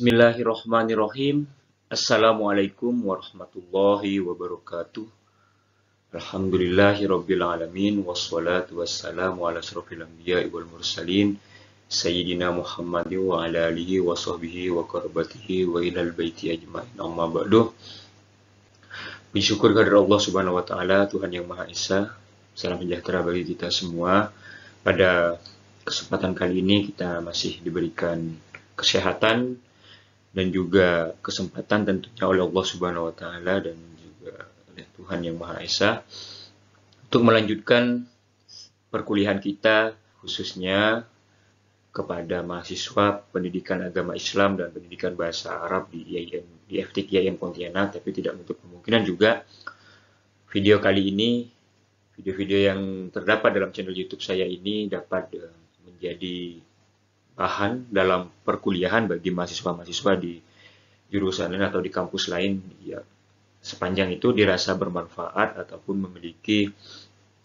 Bismillahirrahmanirrahim. Assalamualaikum warahmatullahi wabarakatuh. Alhamdulillahirabbil alamin wassalatu wassalamu ala asrofil anbiya'i wal mursalin sayyidina Muhammadin wa ala alihi wa sahbihi wa karbatihi wa ilal baiti ajmain. Amma ba'du. Bersyukur kepada Allah Subhanahu wa taala, Tuhan yang Maha Esa. Salam sejahtera bagi kita semua. Pada kesempatan kali ini kita masih diberikan kesehatan dan juga kesempatan tentunya oleh Allah Subhanahu wa taala dan juga oleh Tuhan yang Maha Esa untuk melanjutkan perkuliahan kita khususnya kepada mahasiswa pendidikan agama Islam dan pendidikan bahasa Arab di FTIK IAIN Pontianak, tapi tidak menutup kemungkinan juga video kali ini, video-video yang terdapat dalam channel YouTube saya ini dapat menjadi bahan dalam perkuliahan bagi mahasiswa-mahasiswa di jurusan lain atau di kampus lain, ya, sepanjang itu dirasa bermanfaat ataupun memiliki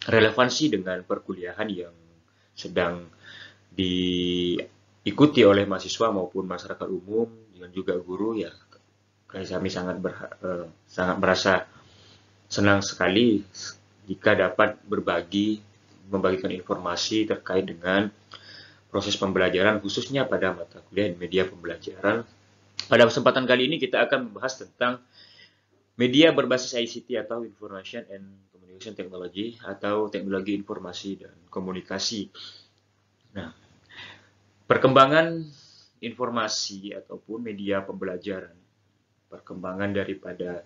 relevansi dengan perkuliahan yang sedang diikuti oleh mahasiswa maupun masyarakat umum dan juga guru. Ya, kami sangat merasa senang sekali jika dapat membagikan informasi terkait dengan proses pembelajaran khususnya pada mata kuliah dan media pembelajaran. Pada kesempatan kali ini kita akan membahas tentang media berbasis ICT atau Information and Communication Technology atau teknologi informasi dan komunikasi. Nah, perkembangan informasi ataupun media pembelajaran, perkembangan daripada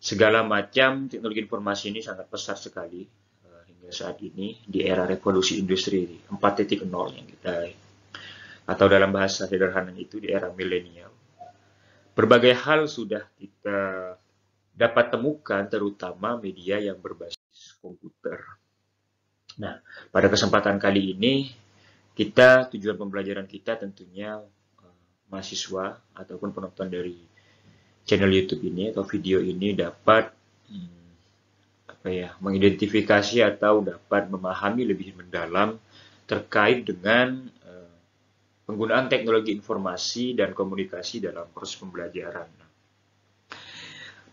segala macam teknologi informasi ini sangat pesat sekali saat ini di era revolusi industri 4.0 yang kita, atau dalam bahasa sederhana itu di era milenial. Berbagai hal sudah kita dapat temukan, terutama media yang berbasis komputer. Nah, pada kesempatan kali ini tujuan pembelajaran kita tentunya mahasiswa ataupun penonton dari channel YouTube ini atau video ini dapat mengidentifikasi atau dapat memahami lebih mendalam terkait dengan penggunaan teknologi informasi dan komunikasi dalam proses pembelajaran.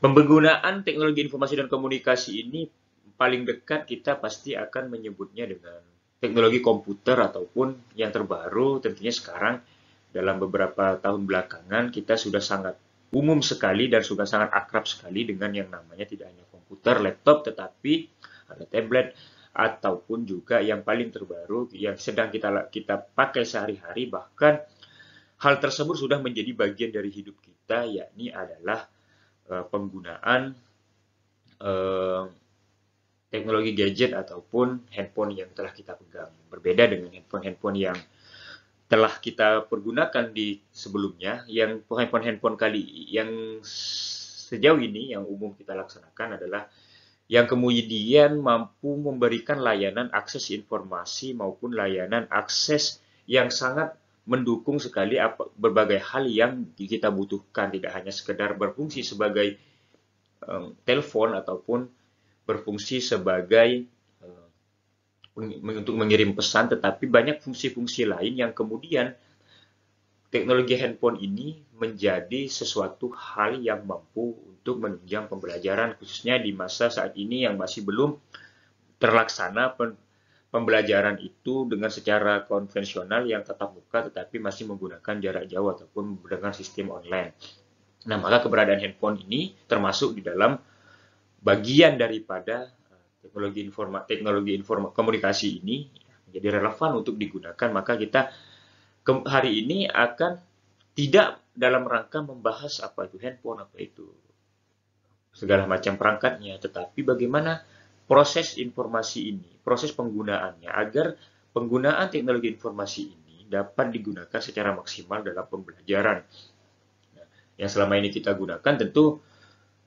Penggunaan teknologi informasi dan komunikasi ini paling dekat kita pasti akan menyebutnya dengan teknologi komputer ataupun yang terbaru tentunya sekarang dalam beberapa tahun belakangan kita sudah sangat umum sekali dan sudah sangat akrab sekali dengan yang namanya tidak hanya komputer, laptop, tetapi ada tablet ataupun juga yang paling terbaru yang sedang kita pakai sehari-hari. Bahkan hal tersebut sudah menjadi bagian dari hidup kita, yakni adalah penggunaan teknologi gadget ataupun handphone yang telah kita pegang. Berbeda dengan handphone yang telah kita pergunakan di sebelumnya, yang handphone kali yang sejauh ini yang umum kita laksanakan adalah yang kemudian mampu memberikan layanan akses informasi maupun layanan akses yang sangat mendukung sekali berbagai hal yang kita butuhkan, tidak hanya sekedar berfungsi sebagai telepon ataupun berfungsi sebagai untuk mengirim pesan, tetapi banyak fungsi-fungsi lain yang kemudian teknologi handphone ini menjadi sesuatu hal yang mampu untuk menunjang pembelajaran, khususnya di masa saat ini yang masih belum terlaksana pembelajaran itu dengan secara konvensional yang tatap muka, tetapi masih menggunakan jarak jauh ataupun dengan sistem online. Nah, maka keberadaan handphone ini termasuk di dalam bagian daripada teknologi komunikasi ini menjadi relevan untuk digunakan. Maka kita hari ini akan tidak dalam rangka membahas apa itu handphone, apa itu segala macam perangkatnya, tetapi bagaimana proses informasi ini, proses penggunaannya, agar penggunaan teknologi informasi ini dapat digunakan secara maksimal dalam pembelajaran. Nah, yang selama ini kita gunakan tentu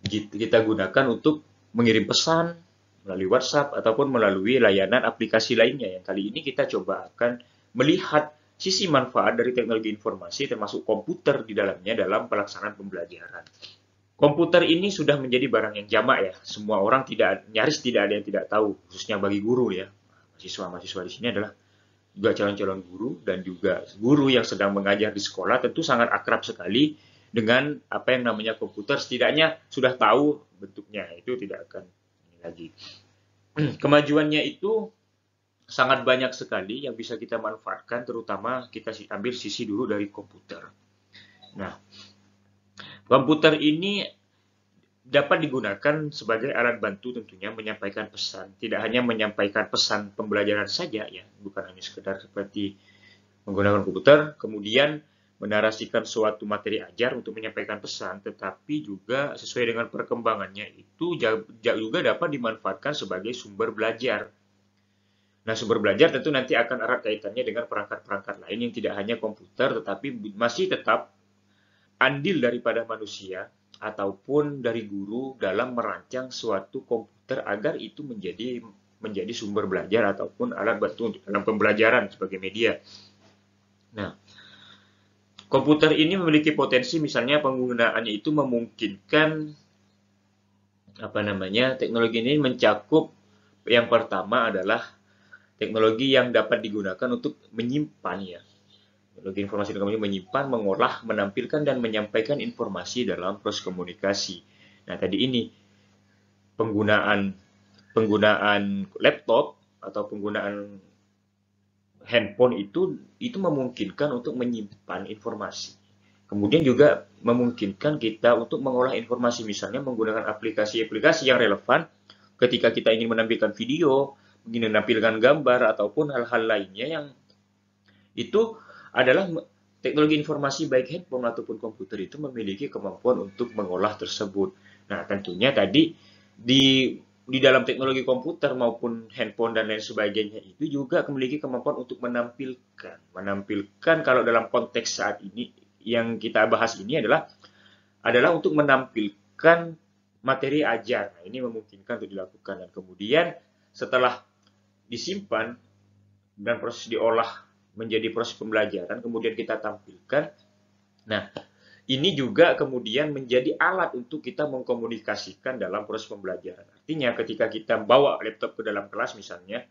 kita gunakan untuk mengirim pesan melalui WhatsApp ataupun melalui layanan aplikasi lainnya. Yang kali ini kita coba akan melihat sisi manfaat dari teknologi informasi termasuk komputer di dalamnya dalam pelaksanaan pembelajaran. Komputer ini sudah menjadi barang yang jamak ya. Semua orang nyaris tidak ada yang tidak tahu, khususnya bagi guru ya. Mahasiswa-mahasiswa di sini adalah juga calon-calon guru dan juga guru yang sedang mengajar di sekolah tentu sangat akrab sekali dengan apa yang namanya komputer, setidaknya sudah tahu bentuknya, itu tidak akan ini lagi. Kemajuannya itu sangat banyak sekali yang bisa kita manfaatkan, terutama kita ambil sisi dulu dari komputer. Nah, komputer ini dapat digunakan sebagai alat bantu tentunya menyampaikan pesan. Tidak hanya menyampaikan pesan pembelajaran saja ya, bukan hanya sekedar seperti menggunakan komputer, kemudian menarasikan suatu materi ajar untuk menyampaikan pesan, tetapi juga sesuai dengan perkembangannya itu juga dapat dimanfaatkan sebagai sumber belajar. Nah, sumber belajar tentu nanti akan erat kaitannya dengan perangkat-perangkat lain yang tidak hanya komputer, tetapi masih tetap andil daripada manusia ataupun dari guru dalam merancang suatu komputer agar itu menjadi sumber belajar ataupun alat bantu untuk dalam pembelajaran sebagai media. Nah, komputer ini memiliki potensi misalnya penggunaannya itu memungkinkan teknologi ini mencakup yang pertama adalah teknologi yang dapat digunakan untuk menyimpan ya. Teknologi informasi dan komunikasi menyimpan, mengolah, menampilkan, dan menyampaikan informasi dalam proses komunikasi. Nah, tadi ini penggunaan laptop atau penggunaan handphone itu memungkinkan untuk menyimpan informasi. Kemudian juga memungkinkan kita untuk mengolah informasi, misalnya menggunakan aplikasi-aplikasi yang relevan ketika kita ingin menampilkan video, ingin menampilkan gambar, ataupun hal-hal lainnya yang itu adalah teknologi informasi baik handphone ataupun komputer itu memiliki kemampuan untuk mengolah tersebut. Nah, tentunya tadi di dalam teknologi komputer maupun handphone dan lain sebagainya itu juga memiliki kemampuan untuk menampilkan kalau dalam konteks saat ini yang kita bahas ini adalah untuk menampilkan materi ajar. Nah, ini memungkinkan untuk dilakukan dan kemudian setelah disimpan dan proses diolah menjadi proses pembelajaran, kemudian kita tampilkan. Nah, ini juga kemudian menjadi alat untuk kita mengkomunikasikan dalam proses pembelajaran. Artinya ketika kita bawa laptop ke dalam kelas misalnya,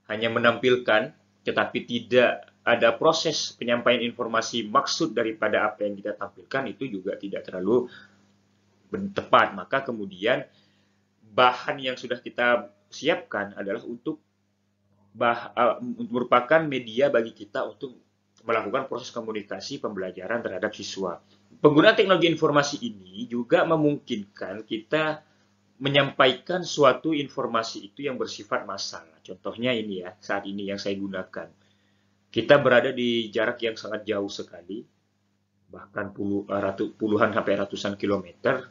hanya menampilkan, tetapi tidak ada proses penyampaian informasi maksud daripada apa yang kita tampilkan, itu juga tidak terlalu tepat. Maka kemudian bahan yang sudah kita siapkan adalah untuk merupakan media bagi kita untuk melakukan proses komunikasi pembelajaran terhadap siswa. Penggunaan teknologi informasi ini juga memungkinkan kita menyampaikan suatu informasi itu yang bersifat massal. Contohnya ini ya, saat ini yang saya gunakan. Kita berada di jarak yang sangat jauh sekali, bahkan puluhan sampai ratusan kilometer,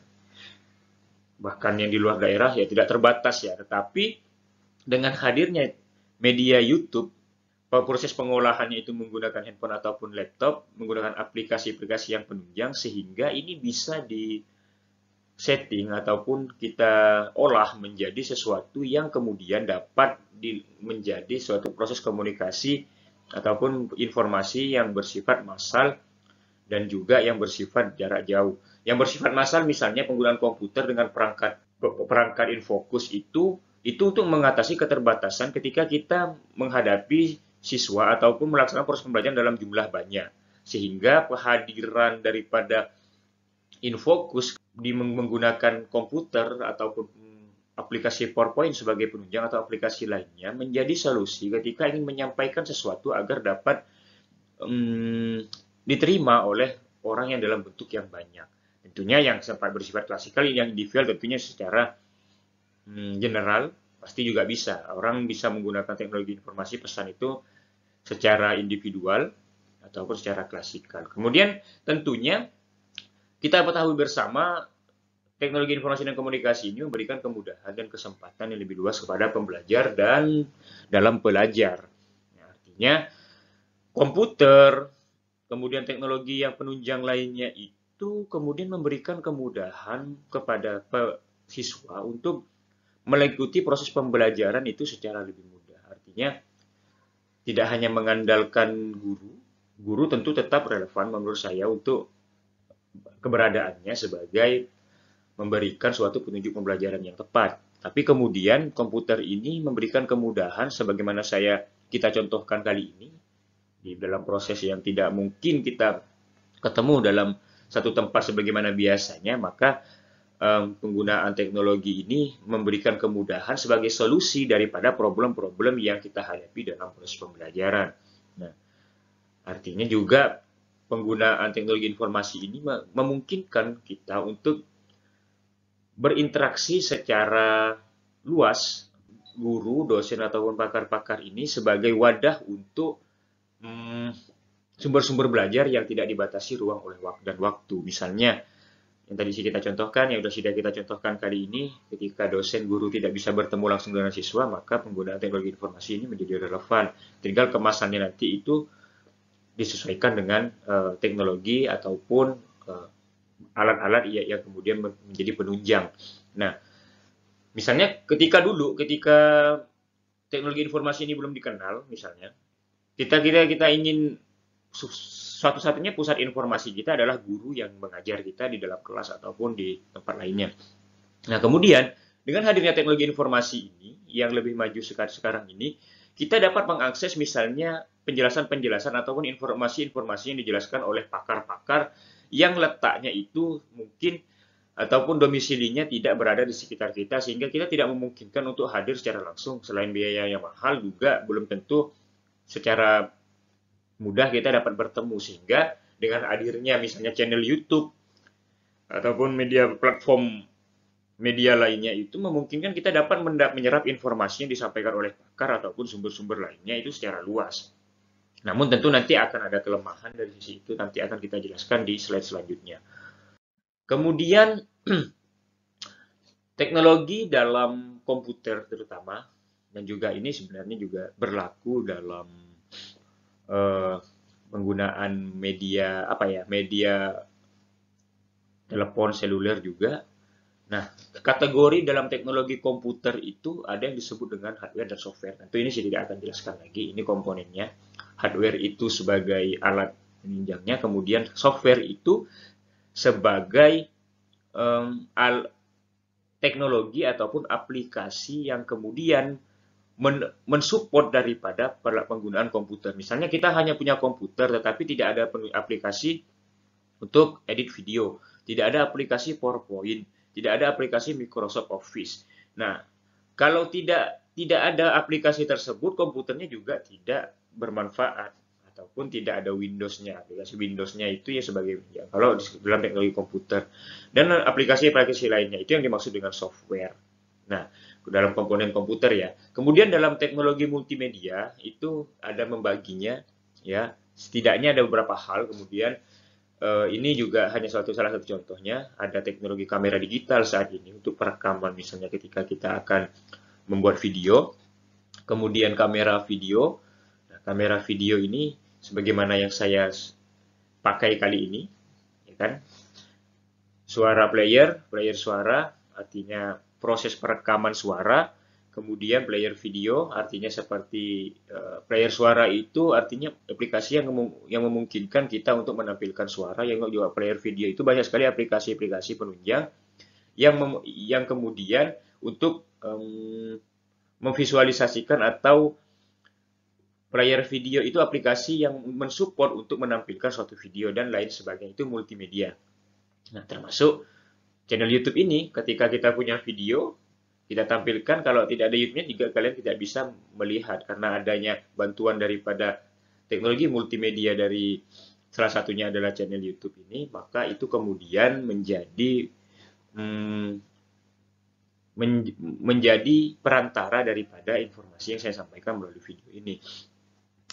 bahkan yang di luar daerah ya tidak terbatas ya, tetapi dengan hadirnya media YouTube, proses pengolahannya itu menggunakan handphone ataupun laptop, menggunakan aplikasi-aplikasi yang penunjang, sehingga ini bisa di setting ataupun kita olah menjadi sesuatu yang kemudian dapat menjadi suatu proses komunikasi ataupun informasi yang bersifat massal dan juga yang bersifat jarak jauh. Yang bersifat massal misalnya penggunaan komputer dengan perangkat infocus itu untuk mengatasi keterbatasan ketika kita menghadapi siswa ataupun melaksanakan proses pembelajaran dalam jumlah banyak. Sehingga kehadiran daripada infocus menggunakan komputer ataupun aplikasi PowerPoint sebagai penunjang atau aplikasi lainnya menjadi solusi ketika ingin menyampaikan sesuatu agar dapat diterima oleh orang yang dalam bentuk yang banyak. Tentunya yang sempat bersifat klasikal, yang individual tentunya secara general pasti juga bisa. Orang bisa menggunakan teknologi informasi pesan itu secara individual ataupun secara klasikal. Kemudian tentunya kita ketahui bersama teknologi informasi dan komunikasi ini memberikan kemudahan dan kesempatan yang lebih luas kepada pembelajar dan dalam pelajar. Nah, artinya komputer, kemudian teknologi yang penunjang lainnya itu kemudian memberikan kemudahan kepada siswa untuk mengikuti proses pembelajaran itu secara lebih mudah. Artinya tidak hanya mengandalkan guru tentu tetap relevan menurut saya untuk keberadaannya sebagai memberikan suatu petunjuk pembelajaran yang tepat. Tapi kemudian komputer ini memberikan kemudahan sebagaimana kita contohkan kali ini di dalam proses yang tidak mungkin kita ketemu dalam satu tempat sebagaimana biasanya, maka penggunaan teknologi ini memberikan kemudahan sebagai solusi daripada problem-problem yang kita hadapi dalam proses pembelajaran. Nah, artinya juga penggunaan teknologi informasi ini memungkinkan kita untuk berinteraksi secara luas, guru, dosen, ataupun pakar-pakar ini sebagai wadah untuk sumber-sumber belajar yang tidak dibatasi ruang oleh waktu. Misalnya, yang tadi kita contohkan, yang sudah kita contohkan kali ini, ketika dosen guru tidak bisa bertemu langsung dengan siswa, maka penggunaan teknologi informasi ini menjadi relevan. Tinggal kemasannya nanti itu disesuaikan dengan teknologi ataupun alat-alat yang kemudian menjadi penunjang. Nah, misalnya ketika teknologi informasi ini belum dikenal, misalnya kita ingin satu-satunya pusat informasi kita adalah guru yang mengajar kita di dalam kelas ataupun di tempat lainnya. Nah, kemudian dengan hadirnya teknologi informasi ini yang lebih maju sekarang ini, kita dapat mengakses misalnya penjelasan-penjelasan ataupun informasi-informasi yang dijelaskan oleh pakar-pakar yang letaknya itu mungkin ataupun domisilinya tidak berada di sekitar kita, sehingga kita tidak memungkinkan untuk hadir secara langsung. Selain biaya yang mahal, juga belum tentu secara mudah kita dapat bertemu, sehingga dengan hadirnya misalnya channel YouTube ataupun platform media lainnya itu memungkinkan kita dapat menyerap informasi yang disampaikan oleh pakar ataupun sumber-sumber lainnya itu secara luas. Namun tentu nanti akan ada kelemahan dari sisi itu, nanti akan kita jelaskan di slide selanjutnya. Kemudian teknologi dalam komputer terutama, dan juga ini sebenarnya juga berlaku dalam penggunaan media telepon seluler juga. Nah, kategori dalam teknologi komputer itu ada yang disebut dengan hardware dan software. Tentu ini saya tidak akan jelaskan lagi, ini komponennya. Hardware itu sebagai alat penunjangnya, kemudian software itu sebagai teknologi ataupun aplikasi yang kemudian mensupport daripada penggunaan komputer. Misalnya kita hanya punya komputer tetapi tidak ada aplikasi untuk edit video, tidak ada aplikasi PowerPoint, tidak ada aplikasi Microsoft Office. Nah, kalau tidak ada aplikasi tersebut, komputernya juga tidak bermanfaat ataupun tidak ada Windows-nya. Aplikasi Windows-nya itu ya sebagai kalau dalam teknologi komputer. Dan aplikasi-aplikasi lainnya itu yang dimaksud dengan software. Nah, dalam komponen komputer ya. Kemudian dalam teknologi multimedia itu ada membaginya ya. Setidaknya ada beberapa hal. Kemudian ini juga hanya salah satu contohnya. Ada teknologi kamera digital saat ini untuk perekaman, misalnya ketika kita akan membuat video. Kemudian kamera video. Nah, kamera video ini sebagaimana yang saya pakai kali ini, ya kan? Suara player suara artinya proses perekaman suara, kemudian player video artinya seperti player suara itu artinya aplikasi yang memungkinkan kita untuk menampilkan suara, yang juga player video itu banyak sekali aplikasi-aplikasi penunjang yang kemudian untuk memvisualisasikan atau player video itu aplikasi yang mensupport untuk menampilkan suatu video dan lain sebagainya, itu multimedia. Nah, termasuk channel YouTube ini, ketika kita punya video, kita tampilkan, kalau tidak ada YouTube-nya juga kalian tidak bisa melihat, karena adanya bantuan daripada teknologi multimedia dari salah satunya adalah channel YouTube ini, maka itu kemudian menjadi perantara daripada informasi yang saya sampaikan melalui video ini.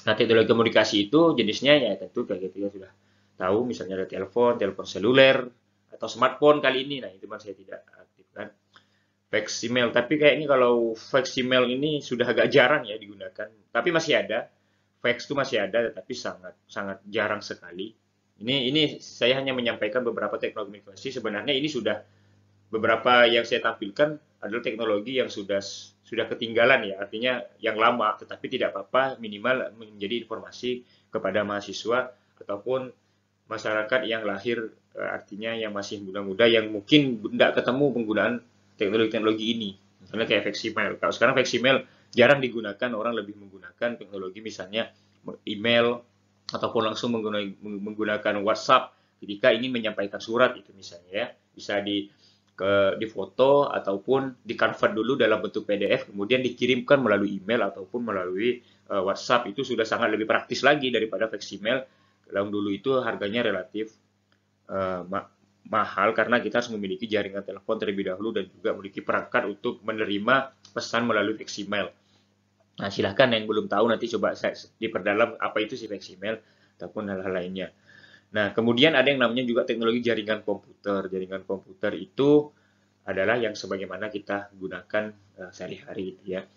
Nah, teknologi komunikasi itu jenisnya ya tentu kayak gitu ya sudah tahu, misalnya ada telepon seluler, atau smartphone kali ini. Nah, itu kan saya tidak aktifkan. Fax email, tapi kayaknya kalau fax email ini sudah agak jarang ya digunakan. Tapi masih ada. Fax itu masih ada, tetapi sangat jarang sekali. Ini saya hanya menyampaikan beberapa teknologi komunikasi. Sebenarnya ini sudah beberapa yang saya tampilkan adalah teknologi yang sudah ketinggalan ya, artinya yang lama, tetapi tidak apa-apa, minimal menjadi informasi kepada mahasiswa ataupun masyarakat yang lahir, artinya yang masih muda-muda yang mungkin tidak ketemu penggunaan teknologi-teknologi ini. Misalnya kayak Vexemail. Kalau sekarang Vexemail jarang digunakan, orang lebih menggunakan teknologi misalnya email ataupun langsung menggunakan WhatsApp ketika ingin menyampaikan surat itu misalnya ya. Bisa di foto ataupun di convert dulu dalam bentuk PDF kemudian dikirimkan melalui email ataupun melalui WhatsApp. Itu sudah sangat lebih praktis lagi daripada Vexemail. Yang dulu itu harganya relatif mahal karena kita harus memiliki jaringan telepon terlebih dahulu dan juga memiliki perangkat untuk menerima pesan melalui Vexemail. Nah, silahkan yang belum tahu nanti coba saya diperdalam apa itu si Vexemail ataupun hal-hal lainnya. Nah, kemudian ada yang namanya juga teknologi jaringan komputer. Jaringan komputer itu adalah yang sebagaimana kita gunakan sehari-hari gitu ya.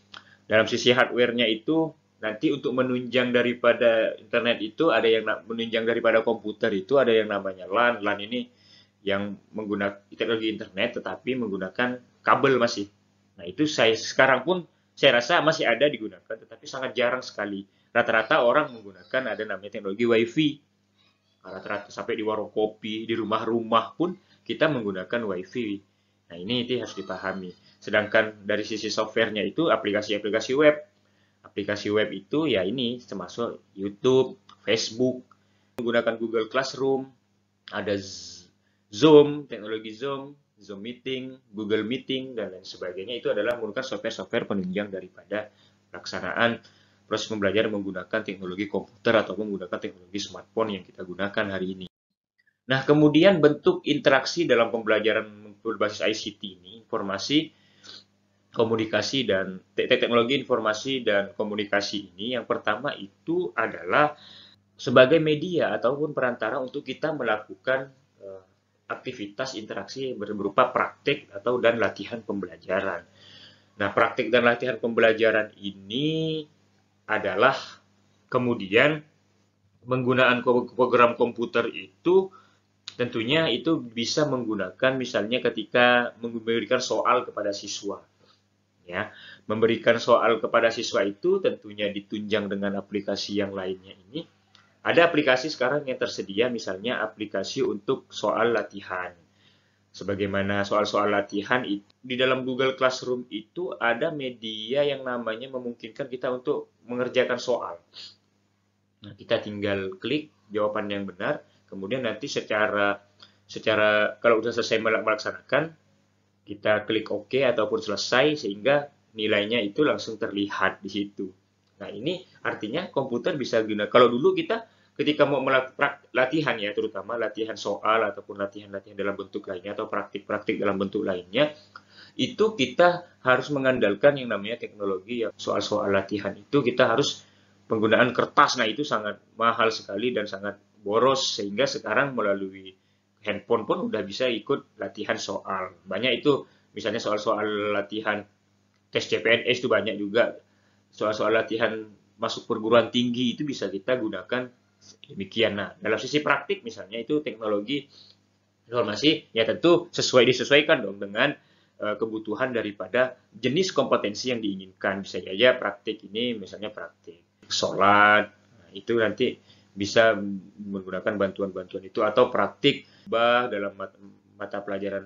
Dalam sisi hardware-nya itu nanti untuk menunjang daripada internet itu ada yang menunjang daripada komputer itu ada yang namanya LAN. LAN ini yang menggunakan teknologi internet tetapi menggunakan kabel masih. Nah, itu sekarang pun saya rasa masih ada digunakan tetapi sangat jarang sekali. Rata-rata orang menggunakan ada namanya teknologi WiFi. Rata-rata sampai di warung kopi, di rumah-rumah pun kita menggunakan WiFi. Nah, ini itu harus dipahami. Sedangkan dari sisi softwarenya itu aplikasi-aplikasi web. Aplikasi web itu ya ini termasuk YouTube, Facebook, menggunakan Google Classroom, ada Zoom, teknologi Zoom, Zoom Meeting, Google Meeting, dan lain sebagainya. Itu adalah menggunakan software-software penunjang daripada pelaksanaan proses pembelajaran menggunakan teknologi komputer atau menggunakan teknologi smartphone yang kita gunakan hari ini. Nah, kemudian bentuk interaksi dalam pembelajaran berbasis ICT ini, informasi, komunikasi, dan teknologi informasi dan komunikasi ini, yang pertama itu adalah sebagai media ataupun perantara untuk kita melakukan aktivitas interaksi berupa praktik atau dan latihan pembelajaran. Nah, praktik dan latihan pembelajaran ini adalah kemudian penggunaan program komputer itu tentunya itu bisa menggunakan misalnya ketika memberikan soal kepada siswa. Ya, memberikan soal kepada siswa itu tentunya ditunjang dengan aplikasi yang lainnya ini. Ada aplikasi sekarang yang tersedia misalnya aplikasi untuk soal latihan. Sebagaimana soal-soal latihan itu, di dalam Google Classroom itu ada media yang namanya memungkinkan kita untuk mengerjakan soal. Nah, kita tinggal klik jawaban yang benar, kemudian nanti secara kalau sudah selesai melaksanakan, kita klik OK ataupun selesai sehingga nilainya itu langsung terlihat di situ. Nah, ini artinya komputer bisa guna. Kalau dulu kita ketika mau melakukan latihan ya, terutama latihan soal ataupun latihan-latihan dalam bentuk lainnya atau praktik-praktik dalam bentuk lainnya, itu kita harus mengandalkan yang namanya teknologi ya. Soal-soal latihan itu kita harus penggunaan kertas. Nah, itu sangat mahal sekali dan sangat boros sehingga sekarang melalui handphone pun udah bisa ikut latihan soal. Banyak itu misalnya soal-soal latihan tes CPNS itu banyak juga. Soal-soal latihan masuk perguruan tinggi itu bisa kita gunakan demikian. Nah, dalam sisi praktik misalnya itu teknologi informasi ya tentu disesuaikan dong dengan kebutuhan daripada jenis kompetensi yang diinginkan. Bisa saja praktik ini misalnya praktik sholat, nah, itu nanti bisa menggunakan bantuan-bantuan itu atau praktik dalam mata pelajaran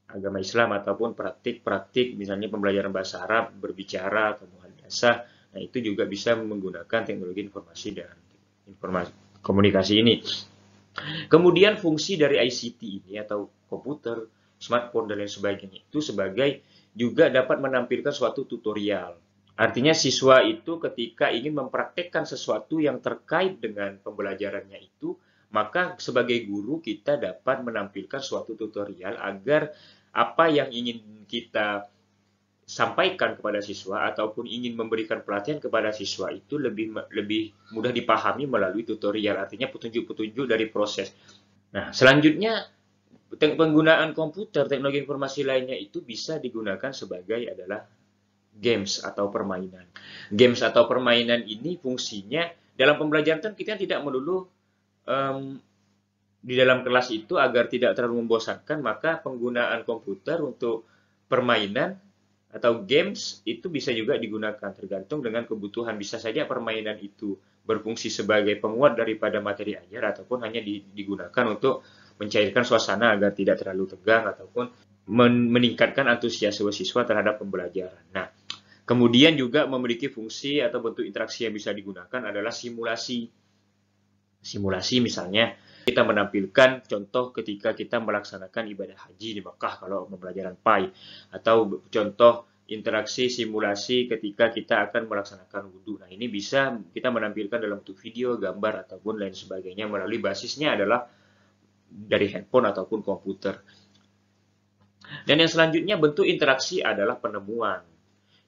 agama Islam ataupun praktik-praktik misalnya pembelajaran bahasa Arab, berbicara atau muhadasah. Nah, itu juga bisa menggunakan teknologi informasi dan komunikasi ini. Kemudian fungsi dari ICT ini atau komputer, smartphone dan lain sebagainya itu sebagai juga dapat menampilkan suatu tutorial. Artinya siswa itu ketika ingin mempraktekkan sesuatu yang terkait dengan pembelajarannya itu, maka sebagai guru kita dapat menampilkan suatu tutorial agar apa yang ingin kita sampaikan kepada siswa ataupun ingin memberikan pelatihan kepada siswa itu lebih mudah dipahami melalui tutorial, artinya petunjuk-petunjuk dari proses. Nah, selanjutnya penggunaan komputer, teknologi informasi lainnya itu bisa digunakan sebagai adalah games atau permainan. Games atau permainan ini fungsinya dalam pembelajaran kita tidak melulu di dalam kelas itu agar tidak terlalu membosankan, maka penggunaan komputer untuk permainan atau games itu bisa juga digunakan tergantung dengan kebutuhan. Bisa saja permainan itu berfungsi sebagai penguat daripada materi ajar ataupun hanya digunakan untuk mencairkan suasana agar tidak terlalu tegang ataupun meningkatkan antusiasme siswa terhadap pembelajaran. Nah, kemudian juga memiliki fungsi atau bentuk interaksi yang bisa digunakan adalah simulasi. Simulasi misalnya kita menampilkan contoh ketika kita melaksanakan ibadah haji di Mekah kalau pembelajaran PAI, atau contoh interaksi simulasi ketika kita akan melaksanakan wudhu. Nah, ini bisa kita menampilkan dalam bentuk video, gambar, ataupun lain sebagainya melalui basisnya adalah dari handphone ataupun komputer. Dan yang selanjutnya bentuk interaksi adalah penemuan.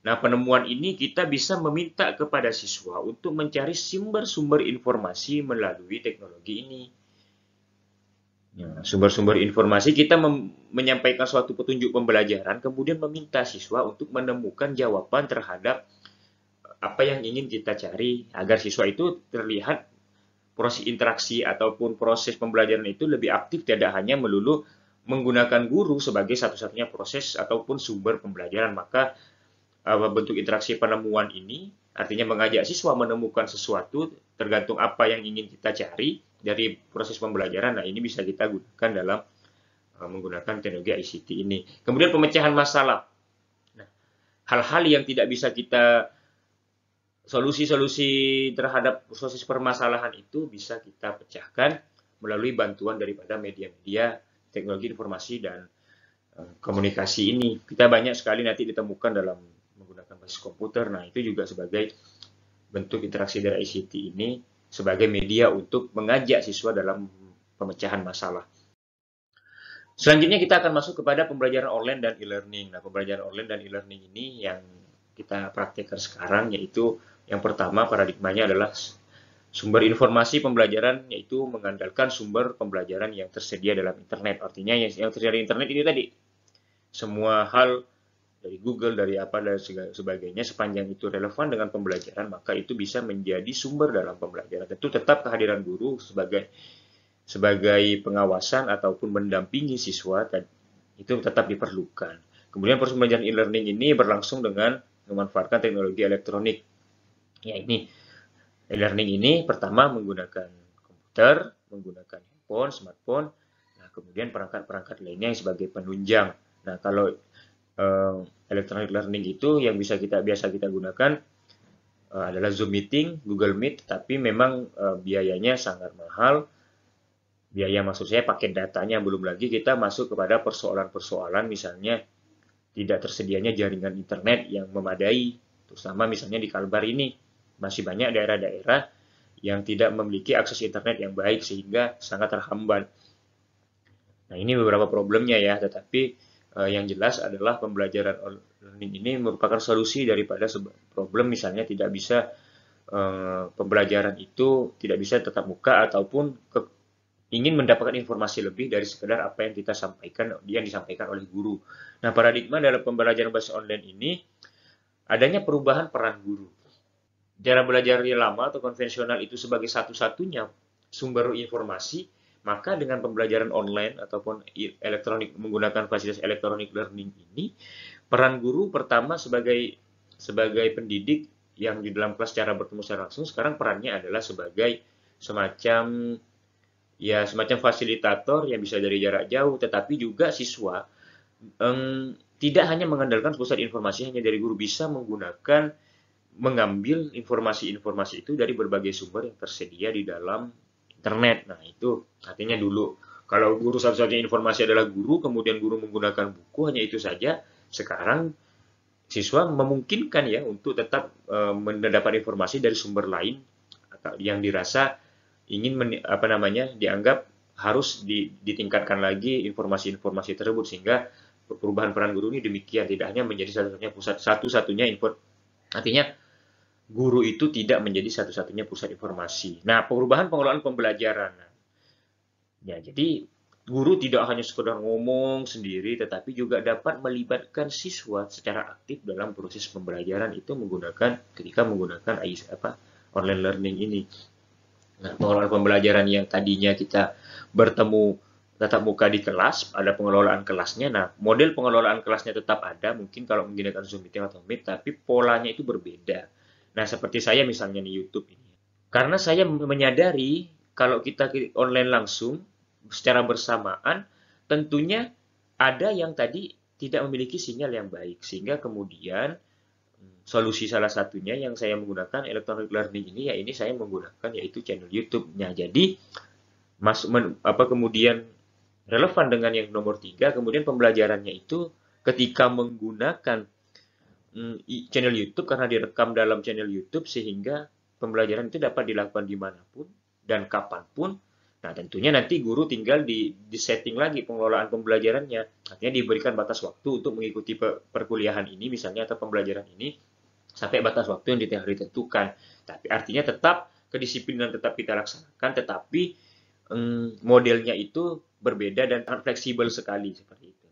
Nah, penemuan ini kita bisa meminta kepada siswa untuk mencari sumber-sumber informasi melalui teknologi ini. Sumber-sumber informasi kita menyampaikan suatu petunjuk pembelajaran, kemudian meminta siswa untuk menemukan jawaban terhadap apa yang ingin kita cari, agar siswa itu terlihat proses interaksi ataupun proses pembelajaran itu lebih aktif, tidak hanya melulu menggunakan guru sebagai satu-satunya proses ataupun sumber pembelajaran. Maka bentuk interaksi penemuan ini artinya mengajak siswa menemukan sesuatu tergantung apa yang ingin kita cari dari proses pembelajaran. Nah, ini bisa kita gunakan dalam menggunakan teknologi ICT ini. Kemudian pemecahan masalah. Nah, hal-hal yang tidak bisa kita solusi-solusi terhadap proses permasalahan itu bisa kita pecahkan melalui bantuan daripada media-media teknologi informasi dan komunikasi ini. Kita banyak sekali nanti ditemukan dalam menggunakan basis komputer. Nah, itu juga sebagai bentuk interaksi dari ICT ini sebagai media untuk mengajak siswa dalam pemecahan masalah. Selanjutnya kita akan masuk kepada pembelajaran online dan e-learning. Nah, pembelajaran online dan e-learning ini yang kita praktekkan sekarang, yaitu yang pertama paradigmanya adalah sumber informasi pembelajaran, yaitu mengandalkan sumber pembelajaran yang tersedia dalam internet. Artinya yang tersedia di internet ini tadi, semua hal dari Google, dari apa dan sebagainya, sepanjang itu relevan dengan pembelajaran, maka itu bisa menjadi sumber dalam pembelajaran. Tentu tetap kehadiran guru sebagai pengawasan ataupun mendampingi siswa, dan itu tetap diperlukan. Kemudian proses pembelajaran e-learning ini berlangsung dengan memanfaatkan teknologi elektronik. Ya, ini e-learning ini pertama menggunakan komputer, menggunakan handphone, smartphone, nah kemudian perangkat-perangkat lainnya yang sebagai penunjang. Nah, kalau electronic learning itu yang biasa kita gunakan adalah Zoom Meeting, Google Meet, tapi memang biayanya sangat mahal. Biaya maksud saya paket datanya, belum lagi kita masuk kepada persoalan-persoalan misalnya tidak tersedianya jaringan internet yang memadai, terutama misalnya di Kalbar ini masih banyak daerah-daerah yang tidak memiliki akses internet yang baik sehingga sangat terhambat. Nah, ini beberapa problemnya ya, tetapi yang jelas adalah pembelajaran learning ini merupakan solusi daripada problem misalnya tidak bisa pembelajaran itu tidak bisa tetap muka ataupun ingin mendapatkan informasi lebih dari sekedar apa yang kita sampaikan, yang disampaikan oleh guru. Nah, paradigma dalam pembelajaran berbasis online ini adanya perubahan peran guru. Cara belajar yang lama atau konvensional itu sebagai satu-satunya sumber informasi, maka dengan pembelajaran online ataupun elektronik menggunakan fasilitas elektronik learning ini, peran guru pertama sebagai pendidik yang di dalam kelas secara bertemu secara langsung, sekarang perannya adalah sebagai semacam fasilitator yang bisa dari jarak jauh, tetapi juga siswa tidak hanya mengandalkan pusat informasi hanya dari guru, bisa mengambil informasi-informasi itu dari berbagai sumber yang tersedia di dalam internet. Nah, itu artinya dulu kalau guru satu-satunya informasi adalah guru, kemudian guru menggunakan buku, hanya itu saja. Sekarang siswa memungkinkan ya untuk tetap mendapat informasi dari sumber lain atau yang dirasa ingin dianggap harus ditingkatkan lagi informasi-informasi tersebut, sehingga perubahan peran guru ini demikian, tidak hanya menjadi satu-satunya info. Artinya guru itu tidak menjadi satu-satunya pusat informasi. Nah, perubahan pengelolaan pembelajaran. Ya, jadi guru tidak hanya sekedar ngomong sendiri, tetapi juga dapat melibatkan siswa secara aktif dalam proses pembelajaran itu ketika menggunakan online learning ini. Nah, pengelolaan pembelajaran yang tadinya kita bertemu tatap muka di kelas, ada pengelolaan kelasnya. Nah, model pengelolaan kelasnya tetap ada, mungkin kalau menggunakan Zoom Meeting atau Meet, tapi polanya itu berbeda. Nah, seperti saya misalnya di YouTube ini. Karena saya menyadari kalau kita online langsung secara bersamaan, tentunya ada yang tadi tidak memiliki sinyal yang baik, sehingga kemudian solusi salah satunya yang saya menggunakan electronic learning ini, ya ini saya menggunakan yaitu channel YouTube-nya. Jadi kemudian relevan dengan yang nomor 3, kemudian pembelajarannya itu ketika menggunakan channel YouTube karena direkam dalam channel YouTube, sehingga pembelajaran itu dapat dilakukan dimanapun dan kapanpun. Nah, tentunya nanti guru tinggal di setting lagi pengelolaan pembelajarannya. Artinya diberikan batas waktu untuk mengikuti perkuliahan ini misalnya, atau pembelajaran ini sampai batas waktu yang telah ditentukan. Tapi artinya tetap kedisiplinan tetap kita laksanakan, tetapi modelnya itu berbeda dan fleksibel sekali seperti itu.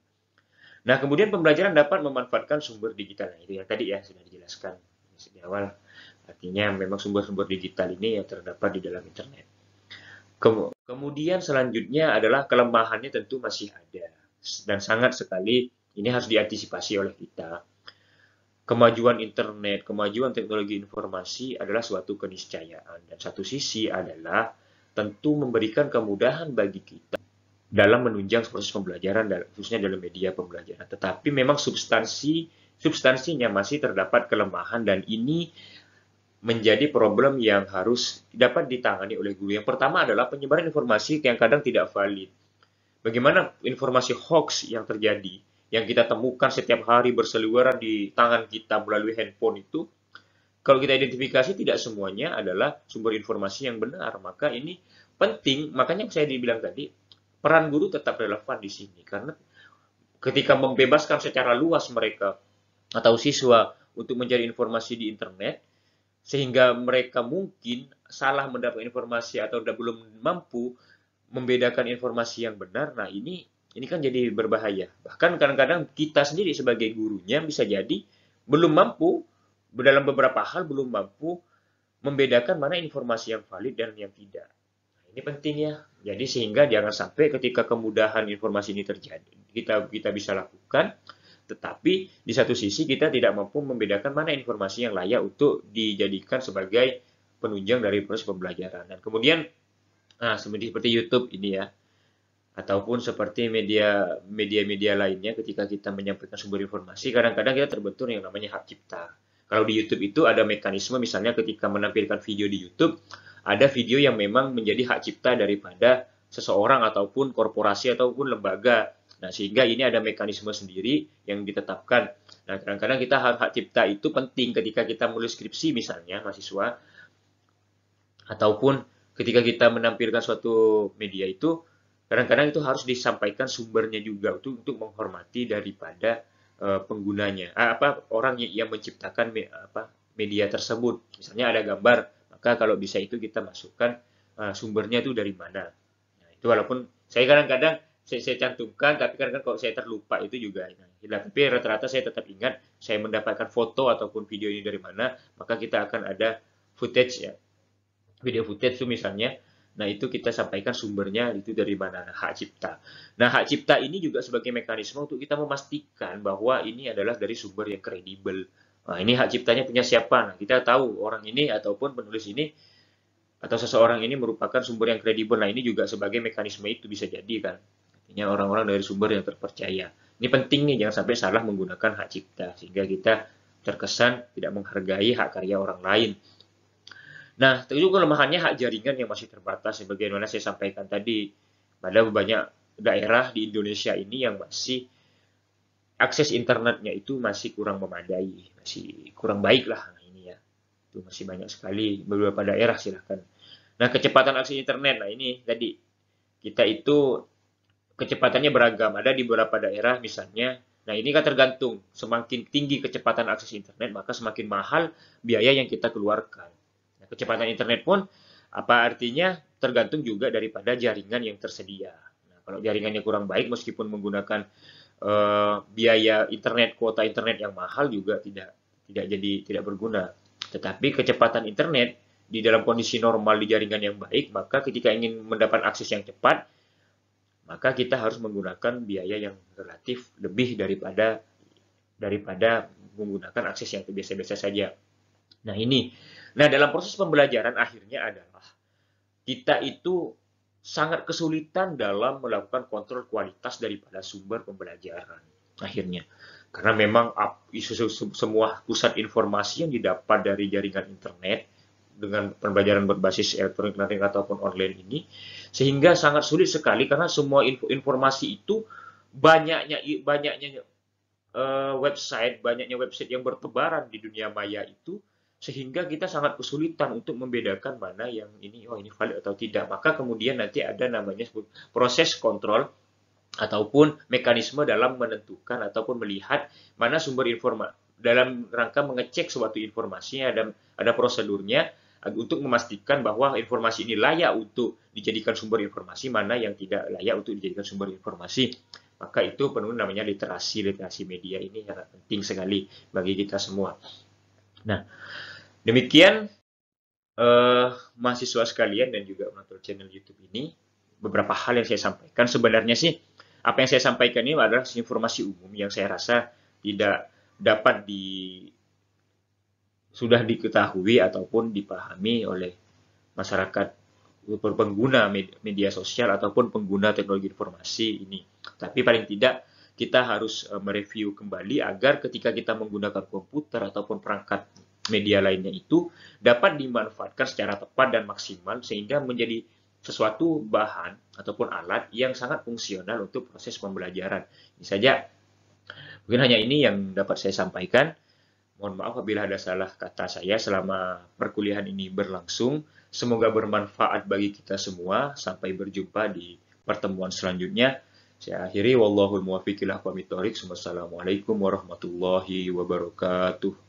Nah, kemudian pembelajaran dapat memanfaatkan sumber digital. Nah, itu yang tadi ya sudah dijelaskan di awal. Artinya memang sumber-sumber digital ini yang terdapat di dalam internet. Kemudian selanjutnya adalah kelemahannya tentu masih ada dan sangat sekali ini harus diantisipasi oleh kita. Kemajuan internet, kemajuan teknologi informasi adalah suatu keniscayaan, dan satu sisi adalah tentu memberikan kemudahan bagi kita dalam menunjang proses pembelajaran, khususnya dalam media pembelajaran. Tetapi memang substansinya masih terdapat kelemahan, dan ini menjadi problem yang harus dapat ditangani oleh guru. Yang pertama adalah penyebaran informasi yang kadang tidak valid. Bagaimana informasi hoax yang terjadi, yang kita temukan setiap hari berseliweran di tangan kita melalui handphone itu, kalau kita identifikasi tidak semuanya adalah sumber informasi yang benar. Maka ini penting, makanya saya dibilang tadi, peran guru tetap relevan di sini. Karena ketika membebaskan secara luas mereka atau siswa untuk mencari informasi di internet, sehingga mereka mungkin salah mendapat informasi atau belum mampu membedakan informasi yang benar. Nah, ini kan jadi berbahaya. Bahkan kadang-kadang kita sendiri sebagai gurunya bisa jadi belum mampu, dalam beberapa hal belum mampu membedakan mana informasi yang valid dan yang tidak. Nah, ini penting ya. Jadi sehingga jangan sampai ketika kemudahan informasi ini terjadi, kita bisa lakukan, tetapi di satu sisi kita tidak mampu membedakan mana informasi yang layak untuk dijadikan sebagai penunjang dari proses pembelajaran. Dan kemudian, seperti YouTube ini ya, ataupun seperti media lainnya, ketika kita menyampaikan sumber informasi, kadang-kadang kita terbentur yang namanya hak cipta. Kalau di YouTube itu ada mekanisme, misalnya ketika menampilkan video di YouTube, ada video yang memang menjadi hak cipta daripada seseorang ataupun korporasi ataupun lembaga. Nah, sehingga ini ada mekanisme sendiri yang ditetapkan. Nah, kadang-kadang kita hak cipta itu penting ketika kita menulis skripsi misalnya, mahasiswa, ataupun ketika kita menampilkan suatu media itu, kadang-kadang itu harus disampaikan sumbernya juga untuk menghormati daripada penggunanya, orang yang menciptakan media tersebut. Misalnya ada gambar, maka kalau bisa itu kita masukkan sumbernya itu dari mana. Nah, itu walaupun saya kadang-kadang saya cantumkan, tapi kadang-kadang kalau saya terlupa itu juga. Tapi rata-rata saya tetap ingat, saya mendapatkan foto ataupun video ini dari mana, maka kita akan ada footage ya. Video footage itu misalnya, nah itu kita sampaikan sumbernya itu dari mana, hak cipta. Nah, hak cipta ini juga sebagai mekanisme untuk kita memastikan bahwa ini adalah dari sumber yang kredibel. Nah, ini hak ciptanya punya siapa? Nah, kita tahu orang ini ataupun penulis ini atau seseorang ini merupakan sumber yang kredibel. Nah, ini juga sebagai mekanisme itu bisa jadi kan. Artinya orang-orang dari sumber yang terpercaya. Ini penting nih, jangan sampai salah menggunakan hak cipta, sehingga kita terkesan tidak menghargai hak karya orang lain. Nah, tentu kelemahannya hak jaringan yang masih terbatas, sebagaimana saya sampaikan tadi. Pada banyak daerah di Indonesia ini yang masih akses internetnya itu masih kurang memadai, masih kurang baik lah. Nah, ini ya, itu masih banyak sekali beberapa daerah silahkan. Nah, kecepatan akses internet, nah ini tadi kita itu kecepatannya beragam. Ada di beberapa daerah misalnya. Nah, ini kan tergantung. Semakin tinggi kecepatan akses internet, maka semakin mahal biaya yang kita keluarkan. Nah, kecepatan internet pun apa artinya tergantung juga daripada jaringan yang tersedia. Nah, kalau jaringannya kurang baik, meskipun menggunakan biaya internet, kuota internet yang mahal juga tidak berguna. Tetapi kecepatan internet di dalam kondisi normal di jaringan yang baik, maka ketika ingin mendapat akses yang cepat, maka kita harus menggunakan biaya yang relatif lebih daripada menggunakan akses yang biasa-biasa saja. Nah, dalam proses pembelajaran akhirnya adalah kita itu sangat kesulitan dalam melakukan kontrol kualitas daripada sumber pembelajaran akhirnya. Karena memang semua pusat informasi yang didapat dari jaringan internet dengan pembelajaran berbasis elektronik ataupun online ini, sehingga sangat sulit sekali karena semua informasi itu banyaknya banyaknya website yang bertebaran di dunia maya itu, sehingga kita sangat kesulitan untuk membedakan mana yang ini valid atau tidak. Maka kemudian nanti ada namanya proses kontrol ataupun mekanisme dalam menentukan ataupun melihat mana sumber informasi, dalam rangka mengecek suatu informasi ada prosedurnya untuk memastikan bahwa informasi ini layak untuk dijadikan sumber informasi, mana yang tidak layak untuk dijadikan sumber informasi. Maka itu perlu namanya literasi media ini sangat penting sekali bagi kita semua. Nah, demikian mahasiswa sekalian dan juga penonton channel YouTube ini, beberapa hal yang saya sampaikan. Sebenarnya sih apa yang saya sampaikan ini adalah informasi umum yang saya rasa tidak dapat sudah diketahui ataupun dipahami oleh masyarakat pengguna media sosial ataupun pengguna teknologi informasi ini. Tapi paling tidak kita harus mereview kembali agar ketika kita menggunakan komputer ataupun perangkat media lainnya itu dapat dimanfaatkan secara tepat dan maksimal sehingga menjadi sesuatu bahan ataupun alat yang sangat fungsional untuk proses pembelajaran. Ini saja. Mungkin hanya ini yang dapat saya sampaikan. Mohon maaf apabila ada salah kata saya selama perkuliahan ini berlangsung. Semoga bermanfaat bagi kita semua. Sampai berjumpa di pertemuan selanjutnya. Saya akhiri. Wallahul muwaffiq ila aqwamit thoriq. Wassalamualaikum warahmatullahi wabarakatuh.